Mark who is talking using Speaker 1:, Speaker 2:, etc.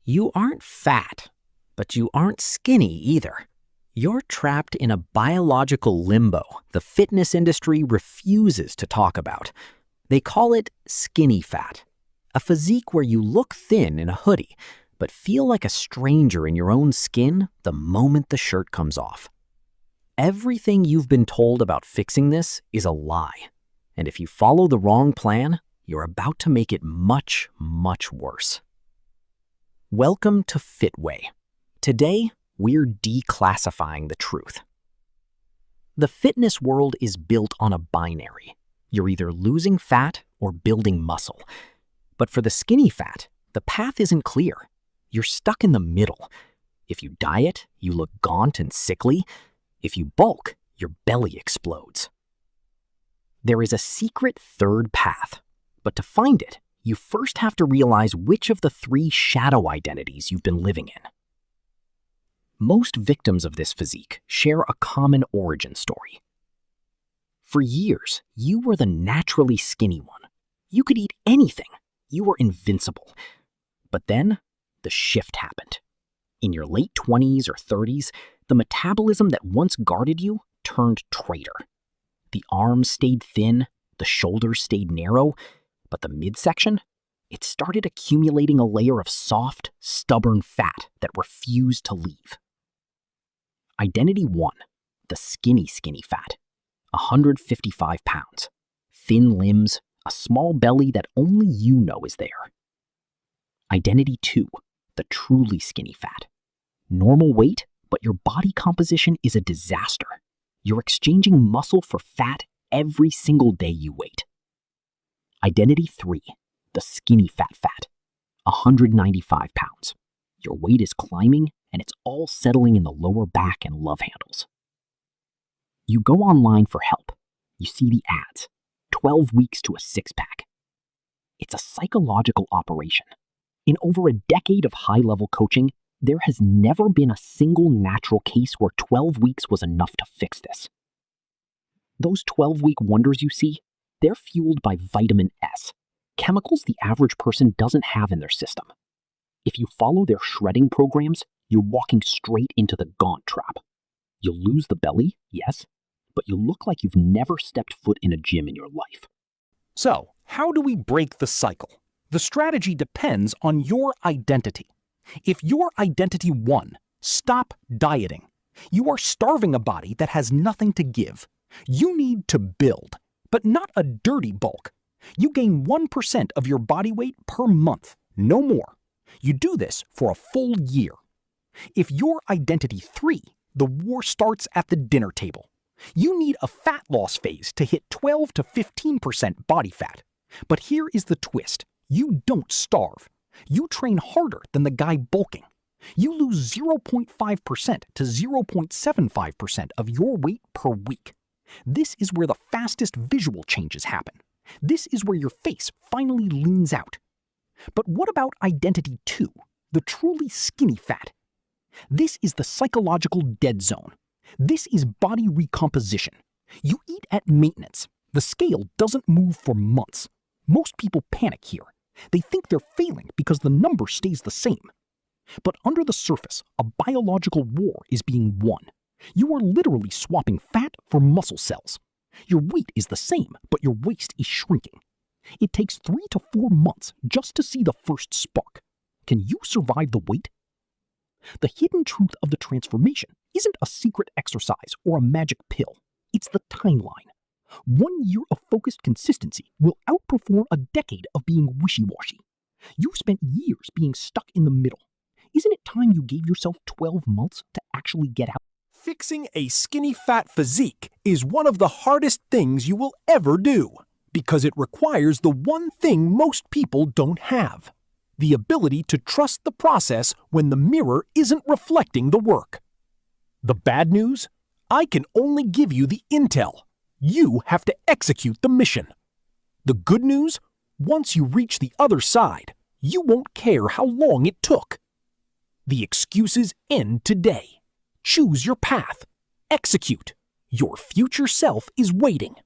Speaker 1: You aren't fat, but you aren't skinny either. You're trapped in a biological limbo the fitness industry refuses to talk about. They call it skinny fat, a physique where you look thin in a hoodie, but feel like a stranger in your own skin the moment the shirt comes off. Everything you've been told about fixing this is a lie, and if you follow the wrong plan, you're about to make it much, much worse. Welcome to FitWay. Today, we're declassifying the truth. The fitness world is built on a binary. You're either losing fat or building muscle. But for the skinny fat, the path isn't clear. You're stuck in the middle. If you diet, you look gaunt and sickly. If you bulk, your belly explodes. There is a secret third path, but to find it, you first have to realize which of the 3 shadow identities you've been living in. Most victims of this physique share a common origin story. For years, you were the naturally skinny one. You could eat anything. You were invincible. But then, the shift happened. In your late 20s or 30s, the metabolism that once guarded you turned traitor. The arms stayed thin, the shoulders stayed narrow, but the midsection, it started accumulating a layer of soft, stubborn fat that refused to leave. Identity 1, the skinny fat, 155 pounds, thin limbs, a small belly that only you know is there. Identity 2, the truly skinny fat, normal weight, but your body composition is a disaster. You're exchanging muscle for fat every single day you wait. Identity 3, the skinny fat, 195 pounds. Your weight is climbing and it's all settling in the lower back and love handles. You go online for help. You see the ads, 12 weeks to a six-pack. It's a psychological operation. In over a decade of high-level coaching, there has never been a single natural case where 12 weeks was enough to fix this. Those 12-week wonders you see, they're fueled by vitamin S, chemicals the average person doesn't have in their system. If you follow their shredding programs, you're walking straight into the Gaunt Trap. You'll lose the belly, yes, but you'll look like you've never stepped foot in a gym in your life.
Speaker 2: So, how do we break the cycle? The strategy depends on your identity. If your identity 1, stop dieting, you are starving a body that has nothing to give. You need to build, but not a dirty bulk. You gain 1% of your body weight per month, no more. You do this for a full year. If your identity 3, the war starts at the dinner table. You need a fat loss phase to hit 12 to 15% body fat. But here is the twist. You don't starve. You train harder than the guy bulking. You lose 0.5% to 0.75% of your weight per week. This is where the fastest visual changes happen. This is where your face finally leans out. But what about identity 2, the truly skinny fat? This is the psychological dead zone. This is body recomposition. You eat at maintenance. The scale doesn't move for months. Most people panic here. They think they're failing because the number stays the same. But under the surface, a biological war is being won. You are literally swapping fat for muscle cells. Your weight is the same, but your waist is shrinking. It takes 3 to 4 months just to see the first spark. Can you survive the wait? The hidden truth of the transformation isn't a secret exercise or a magic pill. It's the timeline. 1 year of focused consistency will outperform a decade of being wishy-washy. You've spent years being stuck in the middle. Isn't it time you gave yourself 12 months to actually get out? Fixing a skinny fat physique is one of the hardest things you will ever do, because it requires the one thing most people don't have: the ability to trust the process when the mirror isn't reflecting the work. The bad news? I can only give you the intel. You have to execute the mission. The good news? Once you reach the other side, you won't care how long it took. The excuses end today. Choose your path. Execute. Your future self is waiting.